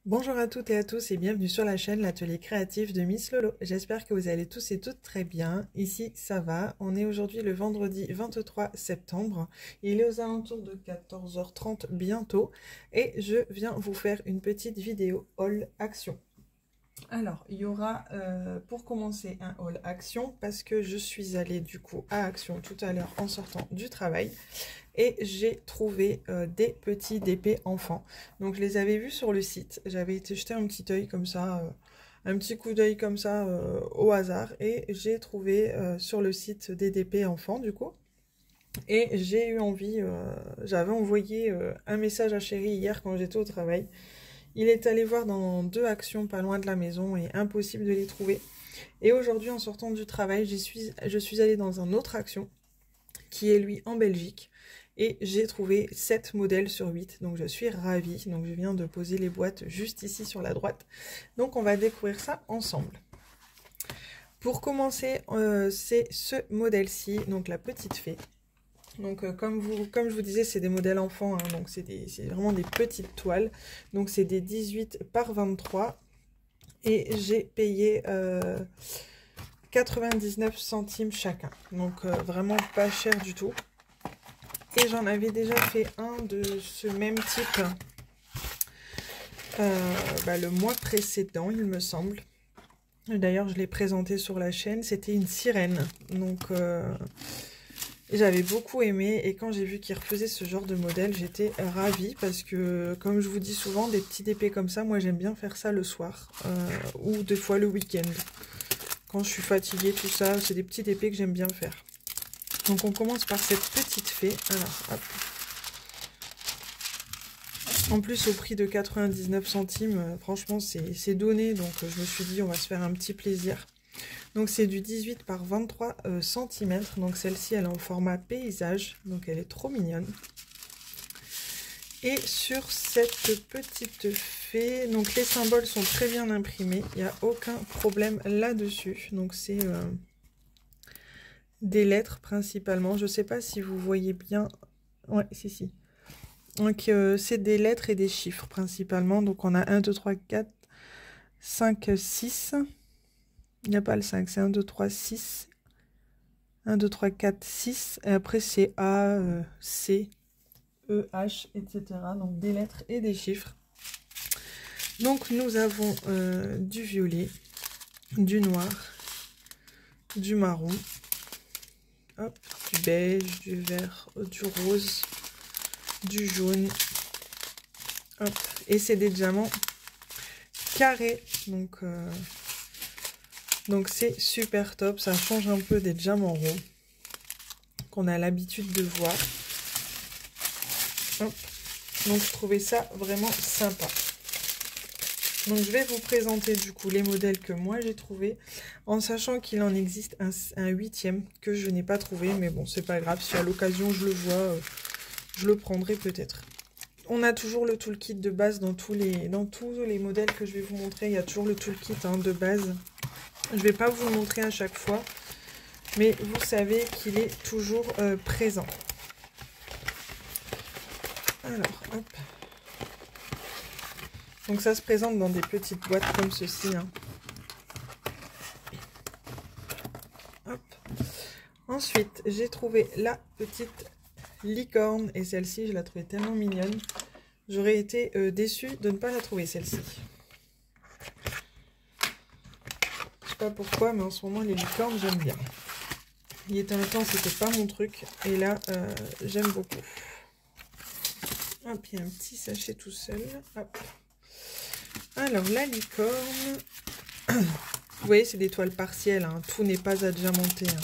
Bonjour à toutes et à tous et bienvenue sur la chaîne L'Atelier Créatif de Miss Lolo. J'espère que vous allez tous et toutes très bien. Ici, ça va. On est aujourd'hui le vendredi 23 septembre. Il est aux alentours de 14h30 bientôt et je viens vous faire une petite vidéo haul action. Alors, il y aura pour commencer un haul action parce que je suis allée du coup à Action tout à l'heure en sortant du travail. Et j'ai trouvé des petits DP enfants. Donc je les avais vus sur le site. J'avais été jeter un petit œil comme ça, un petit coup d'œil comme ça au hasard. Et j'ai trouvé sur le site des DP enfants du coup. Et j'ai eu envie, j'avais envoyé un message à Chéri hier quand j'étais au travail. Il est allé voir dans 2 actions pas loin de la maison et impossible de les trouver. Et aujourd'hui en sortant du travail, je suis allée dans un autre action qui est lui en Belgique. Et j'ai trouvé 7 modèles sur 8, donc je suis ravie. Donc je viens de poser les boîtes juste ici sur la droite. Donc on va découvrir ça ensemble. Pour commencer, c'est ce modèle-ci, donc la petite fée. Donc comme je vous disais, c'est des modèles enfants, hein, donc c'est vraiment des petites toiles. Donc c'est des 18 par 23. Et j'ai payé 99 centimes chacun. Donc vraiment pas cher du tout. Et j'en avais déjà fait un de ce même type le mois précédent, il me semble. D'ailleurs, je l'ai présenté sur la chaîne. C'était une sirène. Donc, j'avais beaucoup aimé. Et quand j'ai vu qu'il refaisait ce genre de modèle, j'étais ravie. Parce que, comme je vous dis souvent, des petits DP comme ça, moi j'aime bien faire ça le soir. Ou des fois le week-end. Quand je suis fatiguée, tout ça, c'est des petits DP que j'aime bien faire. Donc on commence par cette petite fée. Alors, hop. En plus, au prix de 99 centimes, franchement, c'est donné. Donc, je me suis dit, on va se faire un petit plaisir. Donc, c'est du 18 par 23 cm. Donc, celle-ci, elle est en format paysage. Donc, elle est trop mignonne. Et sur cette petite fée, donc les symboles sont très bien imprimés. Il n'y a aucun problème là-dessus. Donc, c'est des lettres principalement. Je ne sais pas si vous voyez bien. Ouais, si. Donc, c'est des lettres et des chiffres principalement. Donc, on a 1, 2, 3, 4, 5, 6. Il n'y a pas le 5, c'est 1, 2, 3, 6. 1, 2, 3, 4, 6. Et après, c'est A, C, E, H, etc. Donc, des lettres et des chiffres. Donc, nous avons du violet, du noir, du marron, hop, du beige, du vert, du rose, du jaune. Hop. Et c'est des diamants carrés. Donc c'est super top. Ça change un peu des diamants ronds qu'on a l'habitude de voir. Hop. Donc je trouvais ça vraiment sympa. Donc je vais vous présenter du coup les modèles que moi j'ai trouvés, en sachant qu'il en existe un 8e que je n'ai pas trouvé, mais bon c'est pas grave, si à l'occasion je le vois, je le prendrai peut-être. On a toujours le toolkit de base dans tous les modèles que je vais vous montrer, il y a toujours le toolkit de base. Je ne vais pas vous le montrer à chaque fois, mais vous savez qu'il est toujours présent. Alors, hop. Donc ça se présente dans des petites boîtes comme ceci. Hein. Hop. Ensuite, j'ai trouvé la petite licorne. Et celle-ci, je la trouvais tellement mignonne. J'aurais été déçue de ne pas la trouver, celle-ci. Je sais pas pourquoi, mais en ce moment, les licornes, j'aime bien. Il était un temps, c'était pas mon truc. Et là, j'aime beaucoup. Hop, il y a un petit sachet tout seul. Hop. Alors, la licorne. Vous voyez, c'est des toiles partielles. Hein. Tout n'est pas adiamanté. Hein.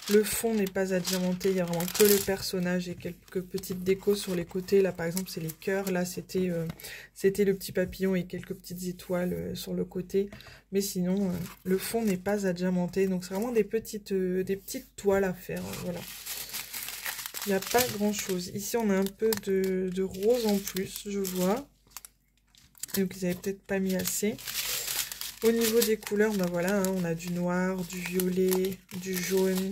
Le fond n'est pas adiamanté. Il n'y a vraiment que le personnage et quelques petites décos sur les côtés. Là, par exemple, c'est les cœurs. Là, c'était le petit papillon et quelques petites étoiles sur le côté. Mais sinon, le fond n'est pas adiamanté. Donc, c'est vraiment des petites toiles à faire. Voilà. Il n'y a pas grand-chose. Ici, on a un peu de rose en plus, je vois. Donc, ils n'avaient peut-être pas mis assez. Au niveau des couleurs, ben voilà, hein, on a du noir, du violet, du jaune,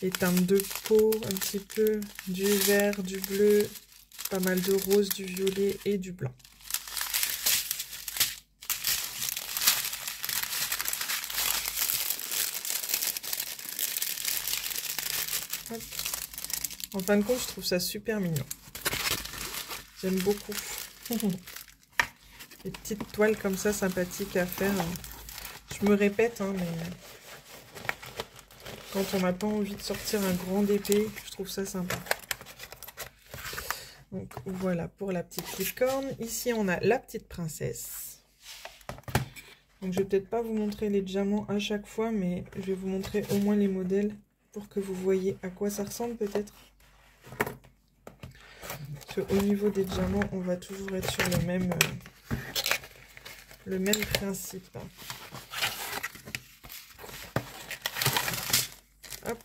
les teintes de peau un petit peu, du vert, du bleu, pas mal de rose, du violet et du blanc. Hop. En fin de compte, je trouve ça super mignon. J'aime beaucoup. Les petites toiles comme ça, sympathiques à faire. Je me répète, hein, mais quand on n'a pas envie de sortir un grand épée, je trouve ça sympa. Donc voilà pour la petite licorne. Ici, on a la petite princesse. Donc je vais peut-être pas vous montrer les diamants à chaque fois, mais je vais vous montrer au moins les modèles pour que vous voyez à quoi ça ressemble peut-être. Au niveau des diamants, on va toujours être sur le même principe. Hop.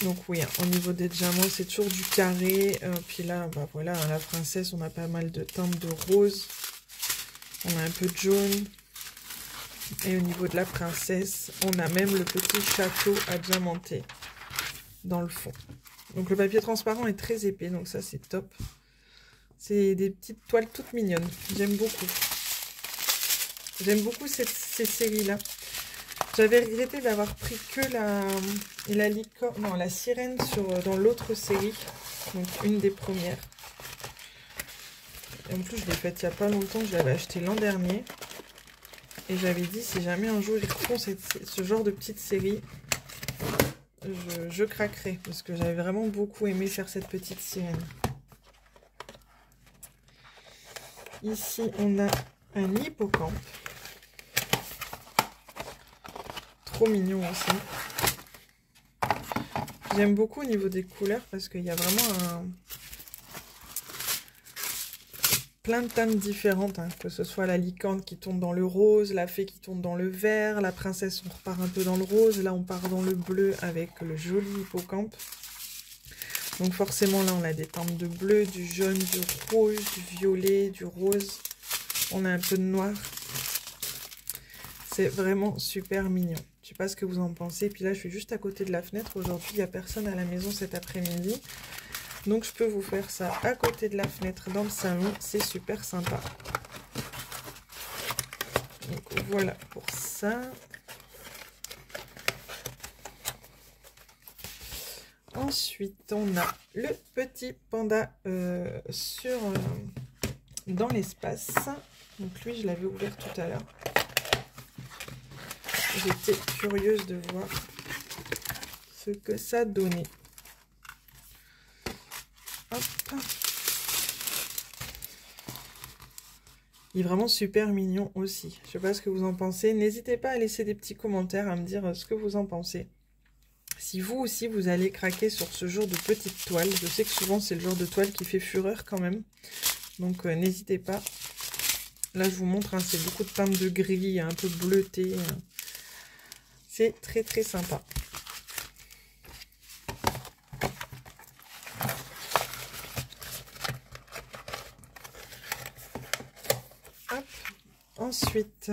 Donc oui, hein, au niveau des diamants, c'est toujours du carré. Puis là, bah voilà, la princesse, on a pas mal de teintes de rose. On a un peu de jaune. Et au niveau de la princesse, on a même le petit château à diamanter dans le fond. Donc le papier transparent est très épais, donc ça c'est top. C'est des petites toiles toutes mignonnes. J'aime beaucoup. J'aime beaucoup ces séries-là. J'avais regretté d'avoir pris que la licorne, non, la sirène dans l'autre série. Donc une des premières. Et en plus je l'ai faite il n'y a pas longtemps, je l'avais acheté l'an dernier. Et j'avais dit si jamais un jour ils refont ce genre de petite série, je craquerai. Parce que j'avais vraiment beaucoup aimé faire cette petite sirène. Ici on a un hippocampe. Trop mignon aussi. J'aime beaucoup au niveau des couleurs parce qu'il y a vraiment plein de teintes différentes, hein, que ce soit la licorne qui tourne dans le rose, la fée qui tourne dans le vert, la princesse on repart un peu dans le rose, là on part dans le bleu avec le joli hippocampe. Donc forcément là on a des teintes de bleu, du jaune, du rouge, du violet, du rose, on a un peu de noir. C'est vraiment super mignon. Je sais pas ce que vous en pensez. Puis là je suis juste à côté de la fenêtre, aujourd'hui il n'y a personne à la maison cet après-midi. Donc je peux vous faire ça à côté de la fenêtre dans le salon, c'est super sympa. Donc voilà pour ça. Ensuite on a le petit panda dans l'espace. Donc lui je l'avais ouvert tout à l'heure. J'étais curieuse de voir ce que ça donnait. Hop. Il est vraiment super mignon aussi. Je sais pas ce que vous en pensez. N'hésitez pas à laisser des petits commentaires, à me dire ce que vous en pensez. Si vous aussi vous allez craquer sur ce genre de petite toile. Je sais que souvent c'est le genre de toile qui fait fureur quand même. Donc n'hésitez pas. Là je vous montre, hein, c'est beaucoup de teintes de gris, un peu bleuté. C'est très très sympa. Hop. Ensuite,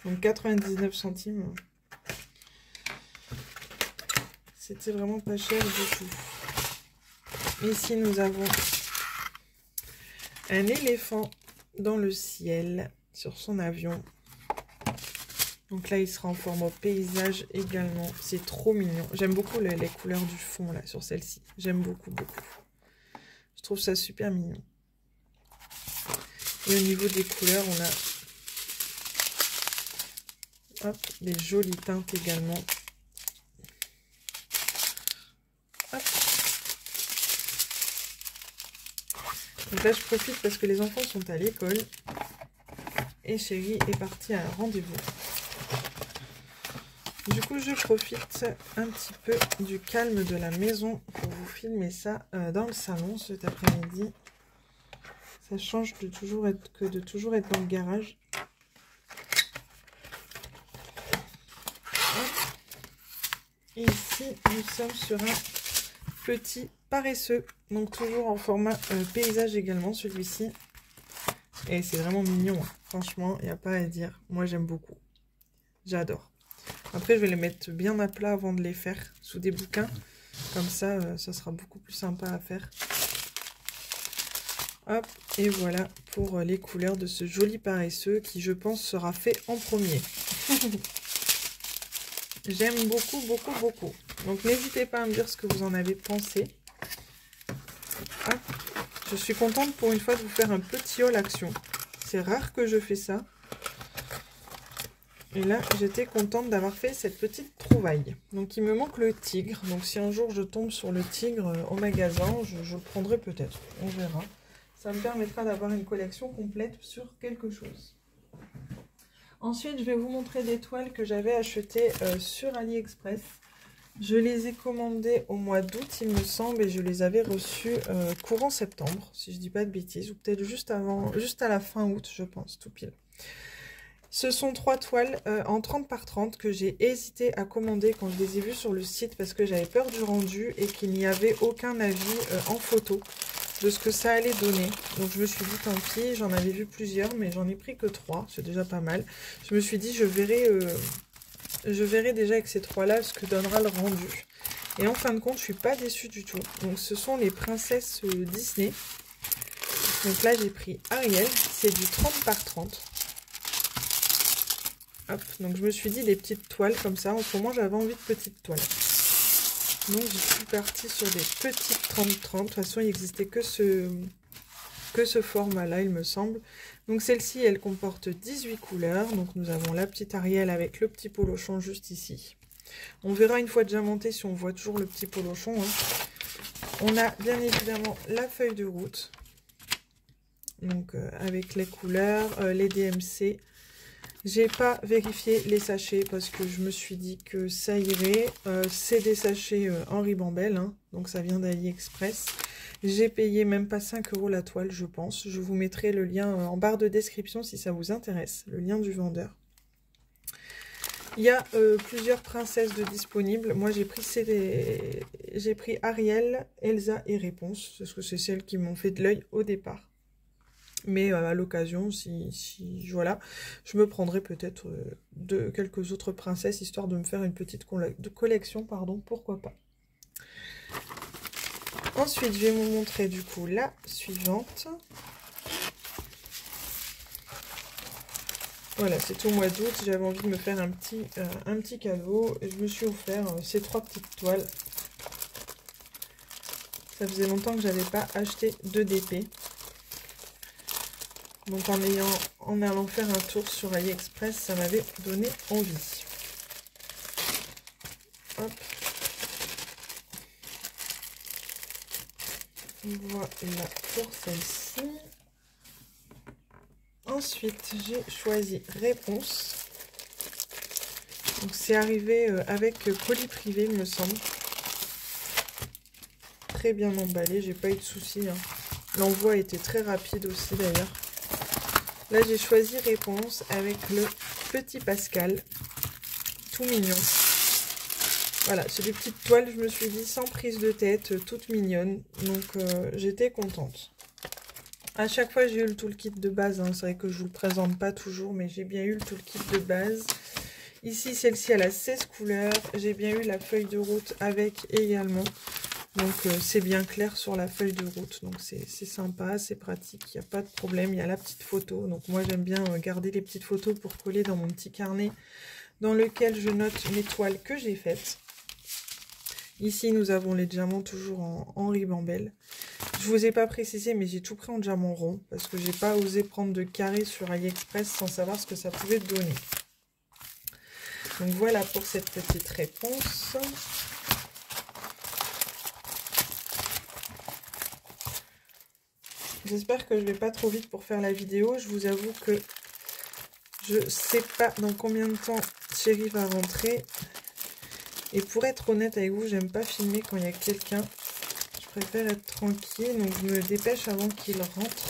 donc 99 centimes. C'était vraiment pas cher du tout. Ici nous avons un éléphant dans le ciel sur son avion. Donc là, il sera en format paysage également. C'est trop mignon. J'aime beaucoup les couleurs du fond là sur celle-ci. J'aime beaucoup, beaucoup. Je trouve ça super mignon. Et au niveau des couleurs, on a des jolies teintes également. Hop. Donc là, je profite parce que les enfants sont à l'école. Et chérie est partie à un rendez-vous. Du coup, je profite un petit peu du calme de la maison pour vous filmer ça dans le salon cet après-midi. Ça change de toujours être dans le garage. Et ici, nous sommes sur un petit paresseux. Donc toujours en format paysage également, celui-ci. Et c'est vraiment mignon, hein. Franchement, il n'y a pas à dire. Moi, j'aime beaucoup. J'adore. Après, je vais les mettre bien à plat avant de les faire sous des bouquins. Comme ça, ça sera beaucoup plus sympa à faire. Hop, et voilà pour les couleurs de ce joli paresseux qui, je pense, sera fait en premier. J'aime beaucoup, beaucoup, beaucoup. Donc, n'hésitez pas à me dire ce que vous en avez pensé. Hop. Je suis contente pour une fois de vous faire un petit haul action. C'est rare que je fais ça. Et là, j'étais contente d'avoir fait cette petite trouvaille. Donc, il me manque le tigre. Donc, si un jour je tombe sur le tigre au magasin, je le prendrai peut-être. On verra. Ça me permettra d'avoir une collection complète sur quelque chose. Ensuite, je vais vous montrer des toiles que j'avais achetées sur AliExpress. Je les ai commandées au mois d'août, il me semble, et je les avais reçues courant septembre, si je dis pas de bêtises, ou peut-être juste à la fin août, je pense, tout pile. Ce sont 3 toiles en 30 par 30 que j'ai hésité à commander quand je les ai vues sur le site parce que j'avais peur du rendu et qu'il n'y avait aucun avis en photo de ce que ça allait donner. Donc je me suis dit tant pis, j'en avais vu plusieurs mais j'en ai pris que 3, c'est déjà pas mal. Je me suis dit je verrai déjà avec ces 3 là ce que donnera le rendu. Et en fin de compte je suis pas déçue du tout. Donc ce sont les princesses Disney. Donc là j'ai pris Ariel, c'est du 30 par 30. Hop, donc je me suis dit des petites toiles comme ça. En ce moment j'avais envie de petites toiles. Donc je suis partie sur des petites 30-30. De toute façon il n'existait que ce format-là il me semble. Donc celle-ci elle comporte 18 couleurs. Donc nous avons la petite Ariel avec le petit polochon juste ici. On verra une fois déjà monté si on voit toujours le petit polochon. Hein. On a bien évidemment la feuille de route. Donc avec les couleurs, les DMC. J'ai pas vérifié les sachets parce que je me suis dit que ça irait. C'est des sachets en ribambelle, hein, donc ça vient d'AliExpress. J'ai payé même pas 5 € la toile, je pense. Je vous mettrai le lien en barre de description si ça vous intéresse, le lien du vendeur. Il y a plusieurs princesses de disponibles. Moi, j'ai pris Ariel, Elsa et Réponse, parce que c'est celles qui m'ont fait de l'œil au départ. Mais à l'occasion, si voilà, je me prendrai peut-être de quelques autres princesses, histoire de me faire une petite collection, pardon, pourquoi pas. Ensuite, je vais vous montrer du coup la suivante. Voilà, c'est au mois d'août, j'avais envie de me faire un petit cadeau. Et je me suis offert ces 3 petites toiles. Ça faisait longtemps que j'avais pas acheté de DP. Donc en allant faire un tour sur AliExpress, ça m'avait donné envie. Hop. Voilà pour celle-ci. Ensuite, j'ai choisi Réponse. Donc c'est arrivé avec colis privé, il me semble. Très bien emballé, j'ai pas eu de soucis. Hein. L'envoi était très rapide aussi d'ailleurs. Là, j'ai choisi Réponse avec le petit Pascal, tout mignon. Voilà, c'est des petites toiles, je me suis dit, sans prise de tête, toutes mignonnes. Donc, j'étais contente. À chaque fois, j'ai eu le toolkit de base. Hein. C'est vrai que je ne vous le présente pas toujours, mais j'ai bien eu le toolkit de base. Ici, celle-ci, elle a 16 couleurs. J'ai bien eu la feuille de route avec également. Donc c'est bien clair sur la feuille de route, donc c'est sympa, c'est pratique, il n'y a pas de problème. Il y a la petite photo, donc moi j'aime bien garder les petites photos pour coller dans mon petit carnet dans lequel je note mes toiles que j'ai faites. Ici nous avons les diamants toujours en ribambelle. Je vous ai pas précisé mais j'ai tout pris en diamant rond parce que j'ai pas osé prendre de carré sur AliExpress sans savoir ce que ça pouvait donner. Donc voilà pour cette petite réponse. J'espère que je vais pas trop vite pour faire la vidéo. Je vous avoue que je sais pas dans combien de temps Chéri va rentrer. Et pour être honnête avec vous, j'aime pas filmer quand il y a quelqu'un. Je préfère être tranquille, donc je me dépêche avant qu'il rentre.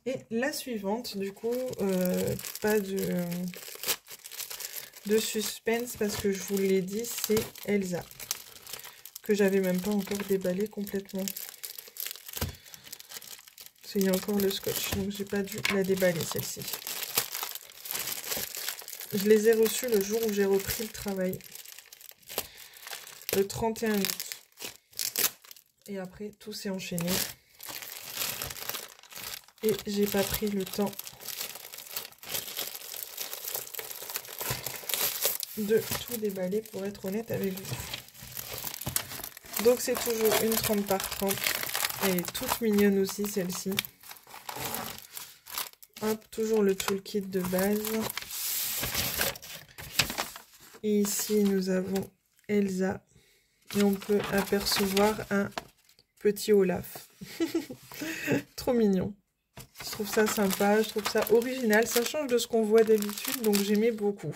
Et la suivante, du coup, pas de suspense parce que je vous l'ai dit, c'est Elsa. Que j'avais même pas encore déballé complètement. il y a encore le scotch, donc j'ai pas dû la déballer celle-ci. Je les ai reçus le jour où j'ai repris le travail, le 31 août. Et après, tout s'est enchaîné. Et j'ai pas pris le temps de tout déballer, pour être honnête avec vous. Donc c'est toujours une 30 par 30. Elle est toute mignonne aussi, celle-ci. Hop, toujours le toolkit de base. Et ici, nous avons Elsa. Et on peut apercevoir un petit Olaf. Trop mignon. Je trouve ça sympa, je trouve ça original. Ça change de ce qu'on voit d'habitude, donc j'aimais beaucoup.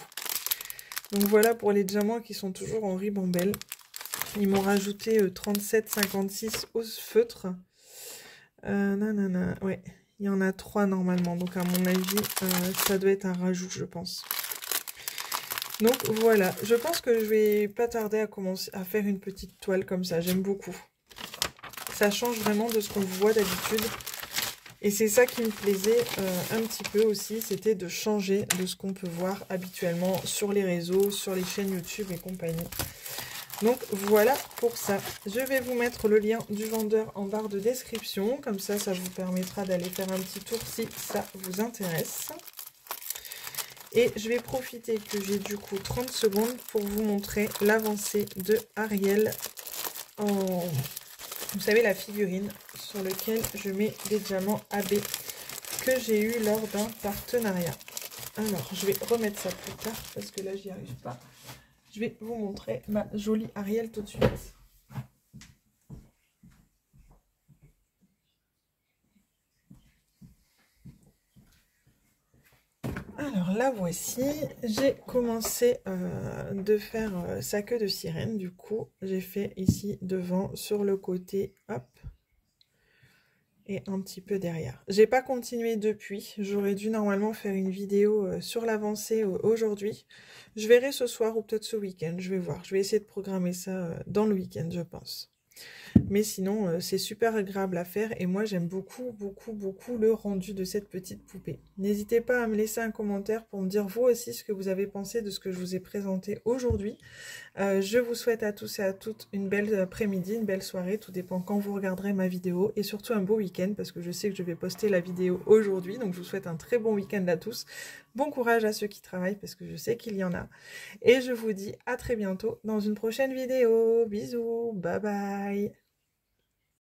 Donc voilà pour les diamants qui sont toujours en ribambelle. Ils m'ont rajouté 37,56 au feutre. Nanana, ouais, il y en a 3 normalement. Donc à mon avis, ça doit être un rajout, je pense. Donc voilà, je pense que je vais pas tarder à commencer à faire une petite toile comme ça. J'aime beaucoup. Ça change vraiment de ce qu'on voit d'habitude. Et c'est ça qui me plaisait un petit peu aussi, c'était de changer de ce qu'on peut voir habituellement sur les réseaux, sur les chaînes YouTube et compagnie. Donc voilà pour ça. Je vais vous mettre le lien du vendeur en barre de description. Comme ça, ça vous permettra d'aller faire un petit tour si ça vous intéresse. Et je vais profiter que j'ai du coup 30 secondes pour vous montrer l'avancée de Ariel en... Vous savez, la figurine sur laquelle je mets des diamants AB que j'ai eu lors d'un partenariat. Alors, je vais remettre ça plus tard parce que là, j'y arrive pas. Je vais vous montrer ma jolie Ariel tout de suite. Alors, la voici. J'ai commencé de faire sa queue de sirène. Du coup, j'ai fait ici devant, sur le côté, hop. Et un petit peu derrière. J'ai pas continué depuis. J'aurais dû normalement faire une vidéo sur l'avancée aujourd'hui. Je verrai ce soir ou peut-être ce week-end. Je vais voir. Je vais essayer de programmer ça dans le week-end, je pense. Mais sinon, c'est super agréable à faire et moi, j'aime beaucoup, beaucoup, beaucoup le rendu de cette petite poupée. N'hésitez pas à me laisser un commentaire pour me dire vous aussi ce que vous avez pensé de ce que je vous ai présenté aujourd'hui. Je vous souhaite à tous et à toutes une belle après-midi, une belle soirée, tout dépend quand vous regarderez ma vidéo, et surtout un beau week-end, parce que je sais que je vais poster la vidéo aujourd'hui, donc je vous souhaite un très bon week-end à tous. Bon courage à ceux qui travaillent, parce que je sais qu'il y en a. Et je vous dis à très bientôt dans une prochaine vidéo. Bisous, bye bye.